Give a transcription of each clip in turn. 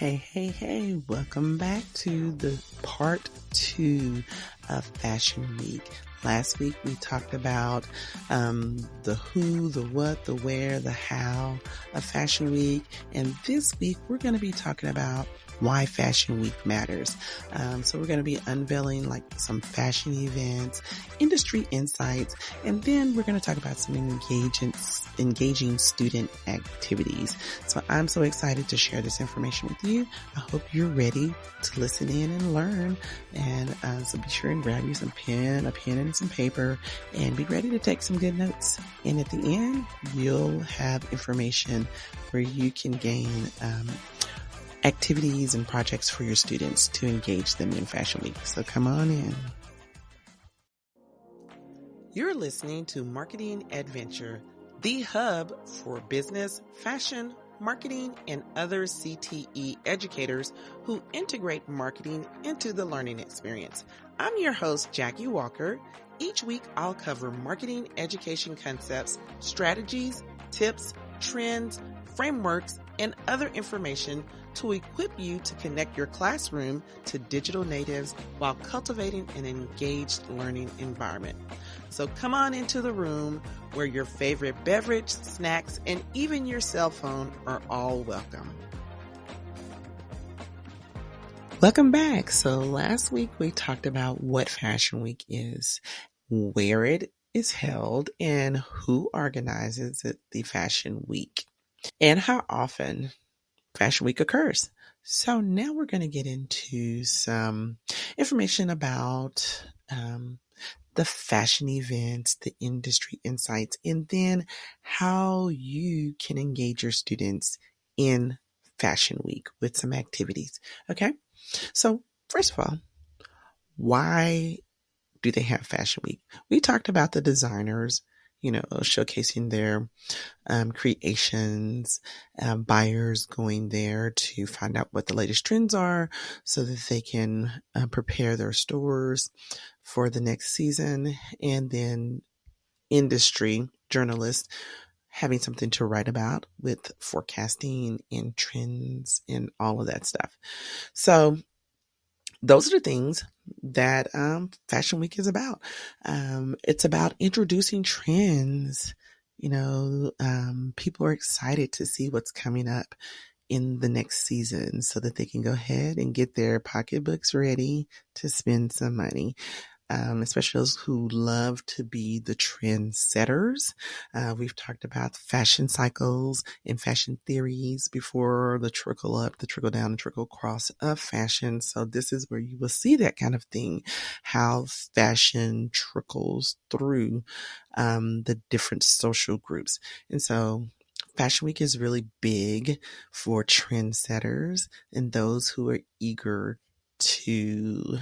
Hey, welcome back to the part 2 of Fashion Week. Last week we talked about the who, the what, the where, the how of Fashion Week. And this week we're going to be talking about why Fashion Week matters. So we're going to be unveiling like some fashion events, industry insights, and then we're going to talk about some engaging student activities. So I'm so excited to share this information with you. I hope you're ready to listen in and learn. And so be sure and grab you a pen and some paper, and be ready to take some good notes. And at the end, you'll have information where you can gain activities and projects for your students to engage them in Fashion Week. So come on in. You're listening to Marketing Adventure, the hub for business, fashion, marketing, and other CTE educators who integrate marketing into the learning experience. I'm your host, Jackie Walker. Each week, I'll cover marketing education concepts, strategies, tips, trends, frameworks, and other information to equip you to connect your classroom to digital natives while cultivating an engaged learning environment. So come on into the room where your favorite beverage, snacks, and even your cell phone are all welcome. Welcome back. So last week we talked about what Fashion Week is, where it is held, and who organizes the Fashion Week, and how often Fashion Week occurs. So now we're going to get into some information about the fashion events, the industry insights, and then how you can engage your students in Fashion Week with some activities. Okay, so first of all, why do they have Fashion Week? We talked about the designers, showcasing their creations, buyers going there to find out what the latest trends are so that they can prepare their stores for the next season, and then industry journalists having something to write about with forecasting and trends and all of that stuff. So those are the things that Fashion Week is about. It's about introducing trends. People are excited to see what's coming up in the next season so that they can go ahead and get their pocketbooks ready to spend some money. Especially those who love to be the trend setters. We've talked about fashion cycles and fashion theories before, the trickle up, the trickle down, and trickle across of fashion. So this is where you will see that kind of thing, how fashion trickles through the different social groups. And so Fashion Week is really big for trendsetters and those who are eager to,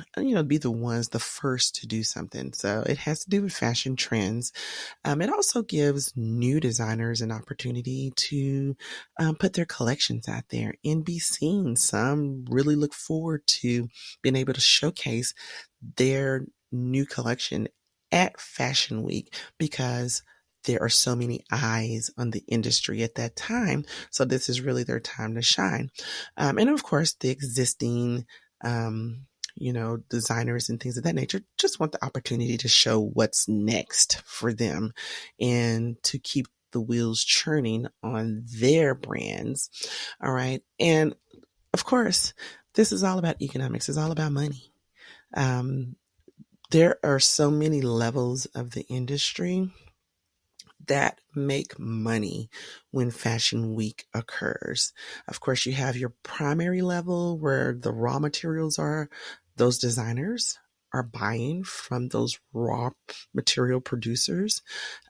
be the first to do something. So it has to do with fashion trends. It also gives new designers an opportunity to put their collections out there and be seen. Some really look forward to being able to showcase their new collection at Fashion Week because there are so many eyes on the industry at that time. So this is really their time to shine. And of course, the existing designers and things of that nature just want the opportunity to show what's next for them and to keep the wheels churning on their brands. All right. And of course, this is all about economics. It's all about money. There are so many levels of the industry that make money when Fashion Week occurs. Of course, you have your primary level where the raw materials are. Those designers are buying from those raw material producers.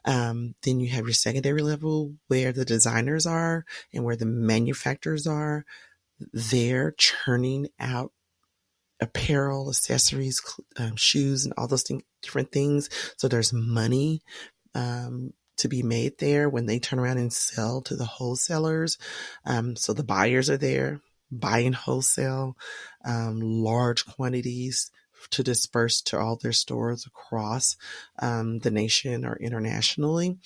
Then you have your secondary level where the designers are and where the manufacturers are. They're churning out apparel, accessories, shoes, and all those different things. So there's money to be made there when they turn around and sell to the wholesalers. So the buyers are there buying wholesale, large quantities to disperse to all their stores across the nation or internationally.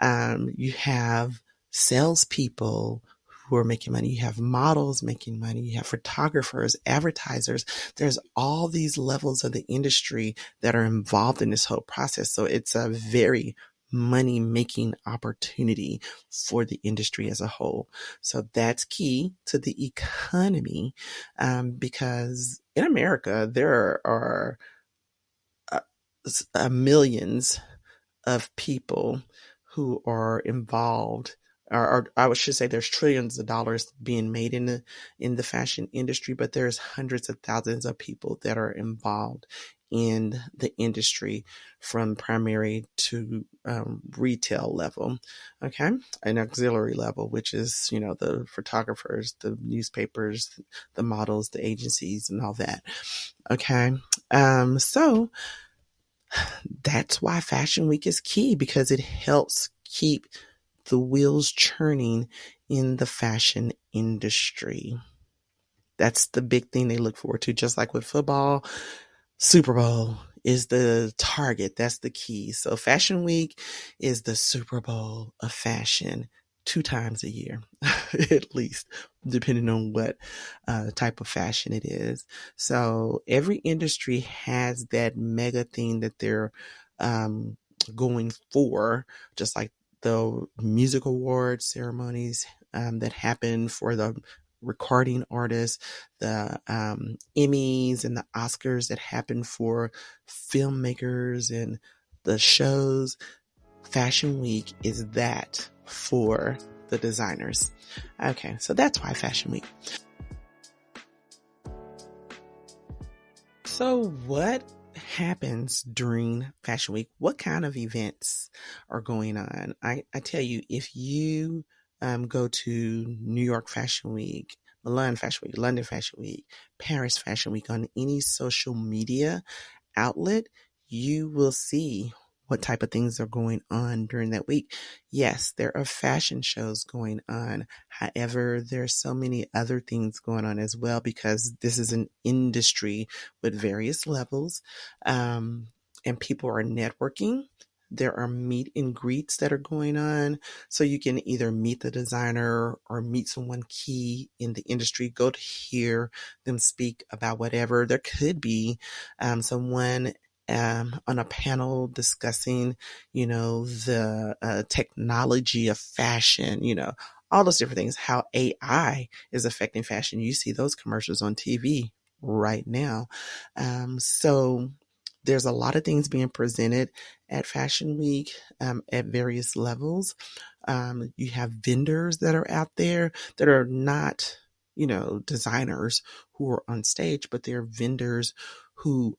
You have salespeople who are making money. You have models making money. You have photographers, advertisers. There's all these levels of the industry that are involved in this whole process. So it's a very money making opportunity for the industry as a whole. So that's key to the economy, because in America, there are uh, millions of people who are involved, or I should say there's trillions of dollars being made in the fashion industry, but there's hundreds of thousands of people that are involved in the industry from primary to retail level, okay, an auxiliary level, which is, the photographers, the newspapers, the models, the agencies, and all that, okay. So that's why Fashion Week is key, because it helps keep the wheels churning in the fashion industry. That's the big thing they look forward to. Just like with football, Super Bowl is the target. That's the key. So Fashion Week is the Super Bowl of fashion 2 times a year, at least, depending on what type of fashion it is. So every industry has that mega thing that they're um, going for, just like the music award ceremonies that happen for the recording artists, the Emmys and the Oscars that happen for filmmakers and the shows. Fashion Week is that for the designers. Okay, so that's why Fashion Week. So what happens during Fashion Week? What kind of events are going on? I tell you, if you go to New York Fashion Week, Milan Fashion Week, London Fashion Week, Paris Fashion Week, on any social media outlet, you will see what type of things are going on during that week. Yes, there are fashion shows going on. However, there's so many other things going on as well, because this is an industry with various levels, and people are networking. There are meet and greets that are going on. So you can either meet the designer or meet someone key in the industry, go to hear them speak about whatever. There could be someone on a panel discussing, the technology of fashion, all those different things, how AI is affecting fashion. You see those commercials on TV right now. So there's a lot of things being presented at Fashion Week at various levels. You have vendors that are out there that are not, designers who are on stage, but they're vendors who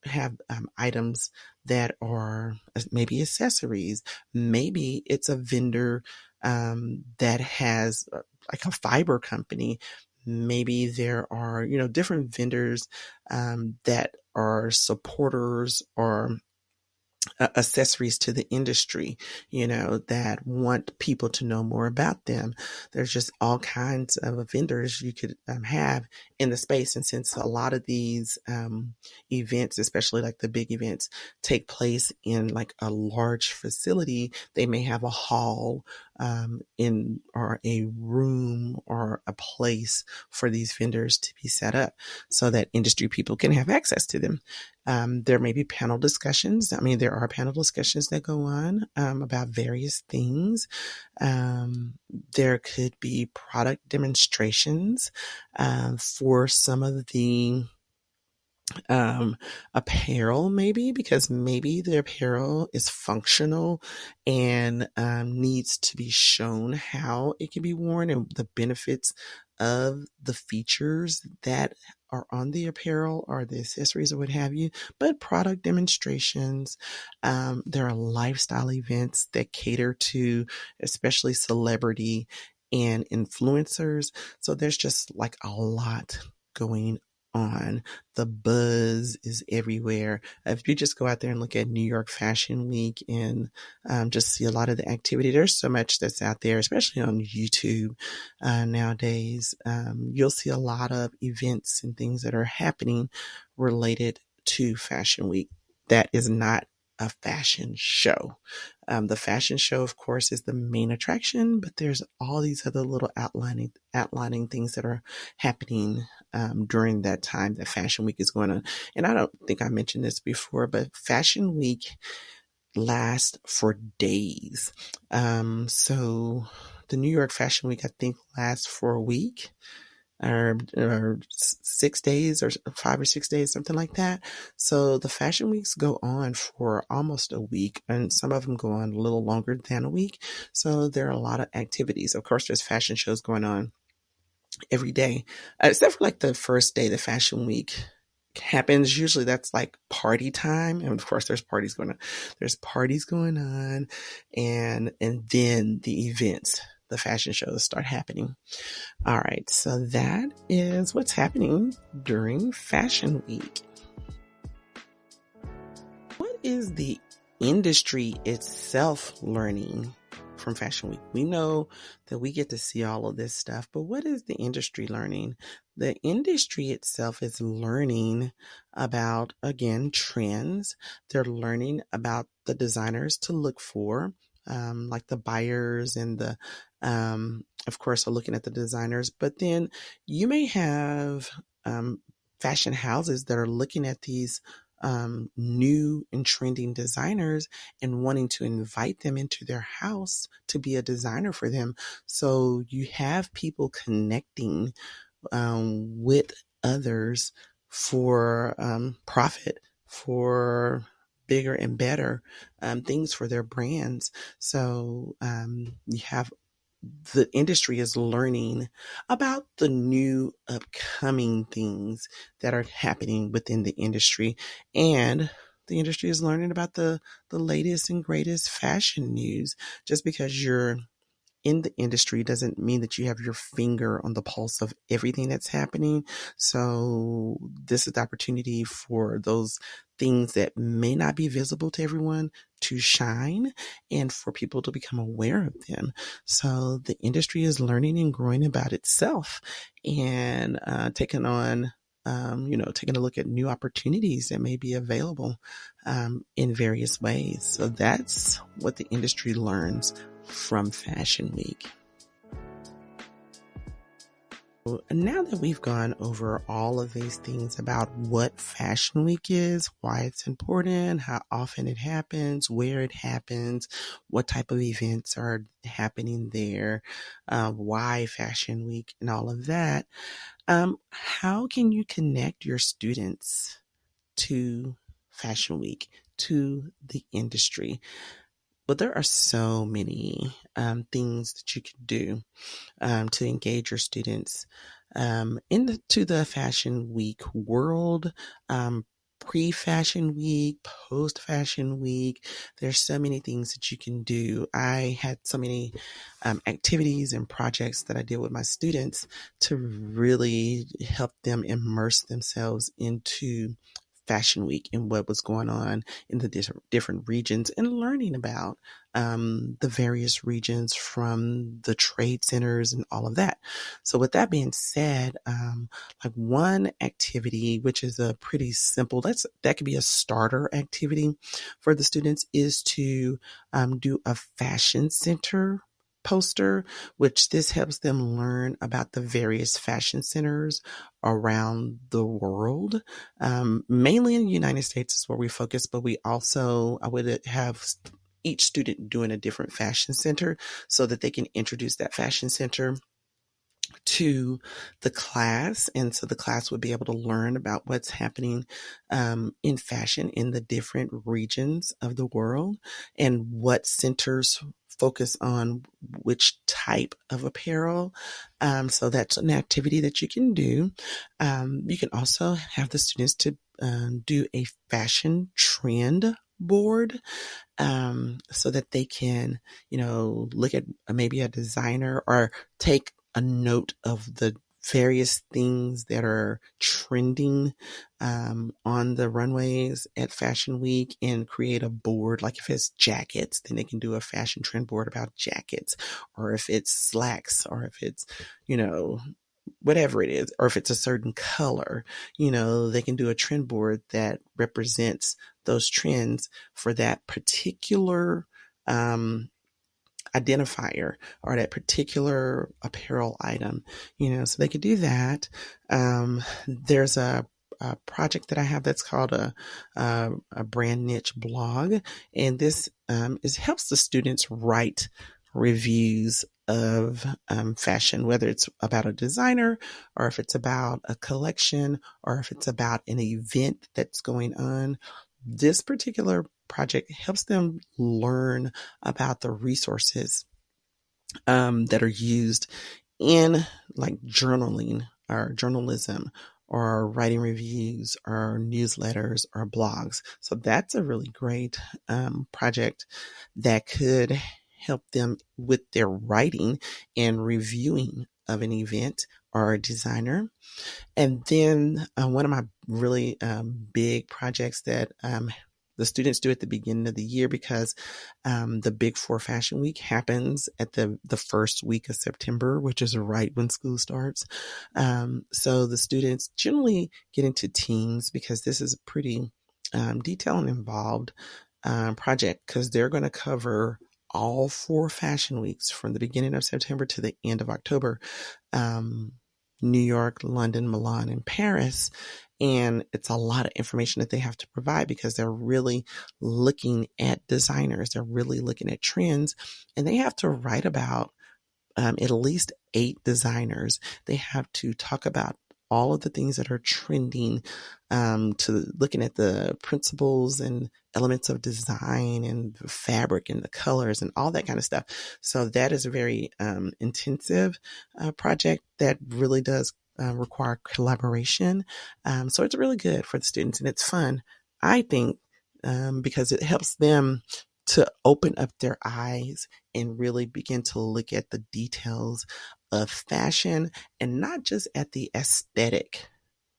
have items that are maybe accessories. Maybe it's a vendor that has like a fiber company. Maybe there are, different vendors that are supporters or accessories to the industry, that want people to know more about them. There's just all kinds of vendors you could have in the space. And since a lot of these events, especially like the big events, take place in like a large facility, they may have a hall in or a room or a place for these vendors to be set up so that industry people can have access to them. There may be panel discussions. I mean, there are panel discussions that go on about various things. There could be product demonstrations for some of the apparel, maybe, because maybe the apparel is functional and needs to be shown how it can be worn and the benefits of the features that are on the apparel or the accessories or what have you. But product demonstrations, there are lifestyle events that cater to especially celebrity and influencers. So there's just like a lot going on. The buzz is everywhere. If you just go out there and look at New York Fashion Week and just see a lot of the activity, there's so much that's out there, especially on YouTube nowadays. You'll see a lot of events and things that are happening related to Fashion Week that is not a fashion show. The fashion show, of course, is the main attraction, but there's all these other little outlining things that are happening during that time that Fashion Week is going on. And I don't think I mentioned this before, but Fashion Week lasts for days. So the New York Fashion Week, I think, lasts for a week or 6 days or 5 or 6 days, something like that. So the fashion weeks go on for almost a week, and some of them go on a little longer than a week. So there are a lot of activities. Of course, there's fashion shows going on every day, except for like the first day, the fashion week happens. Usually that's like party time, and of course there's parties going on, and then the events, the fashion shows start happening. All right, so that is what's happening during Fashion Week. What is the industry itself learning from Fashion Week? We know that we get to see all of this stuff, but what is the industry learning? The industry itself is learning about, again, trends. They're learning about the designers to look for, like the buyers and of course, are looking at the designers. But then you may have fashion houses that are looking at these new and trending designers and wanting to invite them into their house to be a designer for them. So you have people connecting with others for profit, for bigger and better things for their brands. So you have the industry is learning about the new upcoming things that are happening within the industry, and the industry is learning about the latest and greatest fashion news. Just because you're in the industry doesn't mean that you have your finger on the pulse of everything that's happening. So this is the opportunity for those things that may not be visible to everyone to shine and for people to become aware of them. So the industry is learning and growing about itself and taking a look at new opportunities that may be available in various ways. So that's what the industry learns from Fashion Week. Now that we've gone over all of these things about what Fashion Week is, why it's important, how often it happens, where it happens, what type of events are happening there, why Fashion Week, and all of that, how can you connect your students to Fashion Week, to the industry? Well, there are so many things that you can do to engage your students into the Fashion Week world. Pre-Fashion Week, post-Fashion Week, there's so many things that you can do. I had so many activities and projects that I did with my students to really help them immerse themselves into Fashion Week and what was going on in the different regions, and learning about the various regions from the trade centers and all of that. So with that being said, like one activity, which is a pretty simple, that could be a starter activity for the students, is to do a fashion center poster, which this helps them learn about the various fashion centers around the world. Mainly in the United States is where we focus, but I would have each student doing a different fashion center so that they can introduce that fashion center to the class. And so the class would be able to learn about what's happening in fashion in the different regions of the world and what centers focus on which type of apparel. So that's an activity that you can do. You can also have the students to do a fashion trend board, so that they can, look at maybe a designer or take a note of the various things that are trending on the runways at Fashion Week and create a board. Like if it's jackets, then they can do a fashion trend board about jackets, or if it's slacks, or if it's, you know, whatever it is, or if it's a certain color, they can do a trend board that represents those trends for that particular identifier or that particular apparel item, so they could do that. There's a project that I have that's called a brand niche blog, and this helps the students write reviews of fashion, whether it's about a designer or if it's about a collection or if it's about an event that's going on. This particular project helps them learn about the resources that are used in like journaling or journalism or writing reviews or newsletters or blogs. So that's a really great project that could help them with their writing and reviewing of an event or a designer. And then one of my really big projects that the students do at the beginning of the year, because the Big Four Fashion Week happens at the first week of September, which is right when school starts. So the students generally get into teams because this is a pretty detailed and involved project, because they're going to cover all 4 fashion weeks from the beginning of September to the end of October. New York, London, Milan, and Paris. And it's a lot of information that they have to provide because they're really looking at designers. They're really looking at trends, and they have to write about at least 8 designers. They have to talk about all of the things that are trending, to looking at the principles and elements of design and the fabric and the colors and all that kind of stuff. So that is a very intensive project that really does require collaboration. So it's really good for the students, and it's fun, I think, because it helps them to open up their eyes and really begin to look at the details of fashion and not just at the aesthetic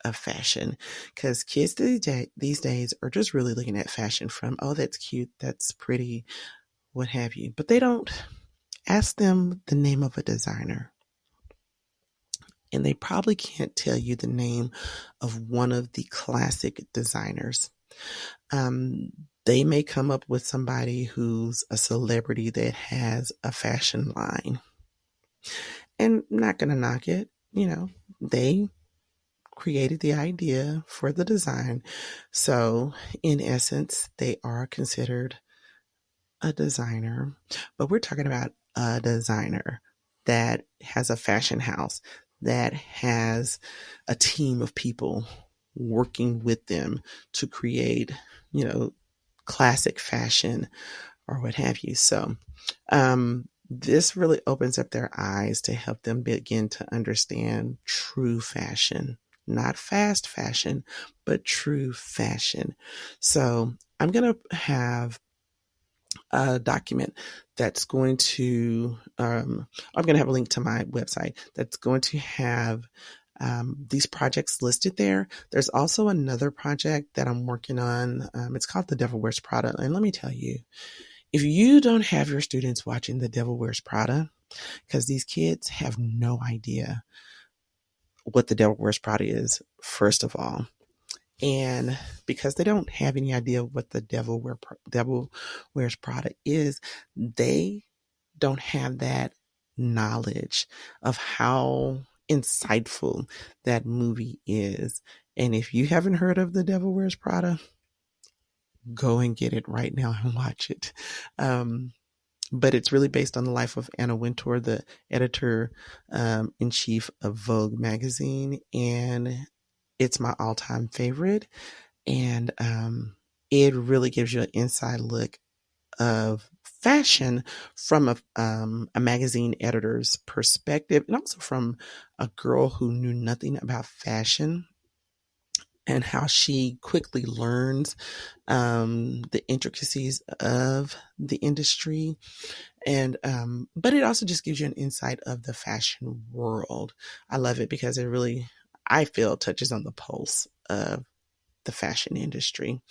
of fashion, because kids these days are just really looking at fashion from, oh, that's cute, that's pretty, what have you. But they don't ask them the name of a designer, and they probably can't tell you the name of one of the classic designers. Um, they may come up with somebody who's a celebrity that has a fashion line, and not going to knock it. They created the idea for the design. So in essence, they are considered a designer, but we're talking about a designer that has a fashion house, that has a team of people working with them to create, classic fashion or what have you. So, this really opens up their eyes to help them begin to understand true fashion, not fast fashion, but true fashion. So I'm going to have a document that's going to, I'm going to have a link to my website that's going to have these projects listed there. There's also another project that I'm working on. It's called The Devil Wears Prada. And let me tell you, if you don't have your students watching The Devil Wears Prada, because these kids have no idea what The Devil Wears Prada is, first of all. And because they don't have any idea what the Devil Wears Prada is, they don't have that knowledge of how insightful that movie is. And if you haven't heard of The Devil Wears Prada, go and get it right now and watch it. But it's really based on the life of Anna Wintour, the editor in chief of Vogue magazine, and it's my all-time favorite. And it really gives you an inside look of fashion from a magazine editor's perspective, and also from a girl who knew nothing about fashion, and how she quickly learns the intricacies of the industry. And but it also just gives you an insight of the fashion world. I love it because it really, I feel, touches on the pulse of the fashion industry,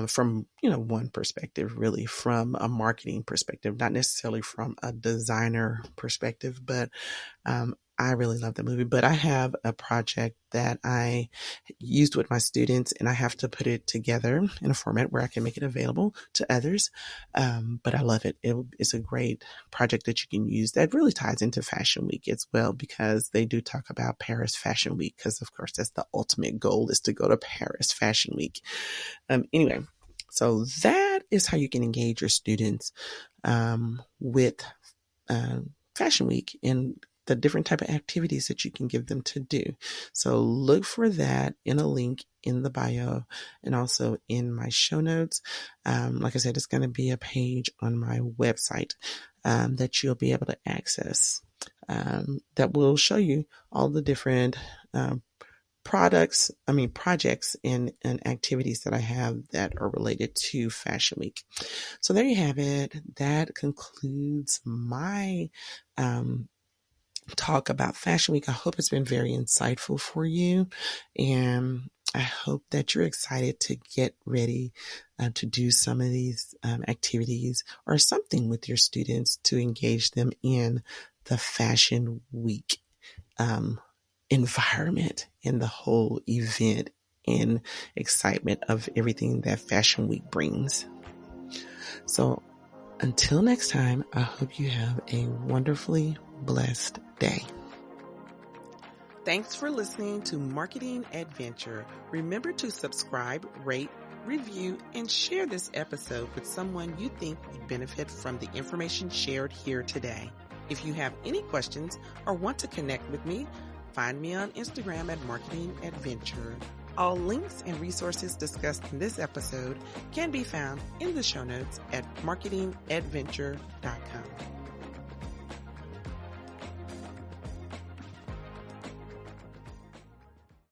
from one perspective, really from a marketing perspective, not necessarily from a designer perspective, but I really love the movie, but I have a project that I used with my students, and I have to put it together in a format where I can make it available to others. But I love it. It's a great project that you can use that really ties into Fashion Week as well, because they do talk about Paris Fashion Week, because of course that's the ultimate goal, is to go to Paris Fashion Week. Anyway, so that is how you can engage your students with Fashion Week and the different type of activities that you can give them to do. So look for that in a link in the bio and also in my show notes. Like I said, it's going to be a page on my website that you'll be able to access that will show you all the different projects and activities that I have that are related to Fashion Week. So there you have it. That concludes my talk about Fashion Week. I hope it's been very insightful for you, and I hope that you're excited to get ready to do some of these activities or something with your students to engage them in the Fashion Week environment and the whole event and excitement of everything that Fashion Week brings. So until next time, I hope you have a wonderfully blessed day. Thanks for listening to Marketing Adventure. Remember to subscribe, rate, review, and share this episode with someone you think would benefit from the information shared here today. If you have any questions or want to connect with me, find me on Instagram at Marketing Adventure. All links and resources discussed in this episode can be found in the show notes at marketingadventure.com.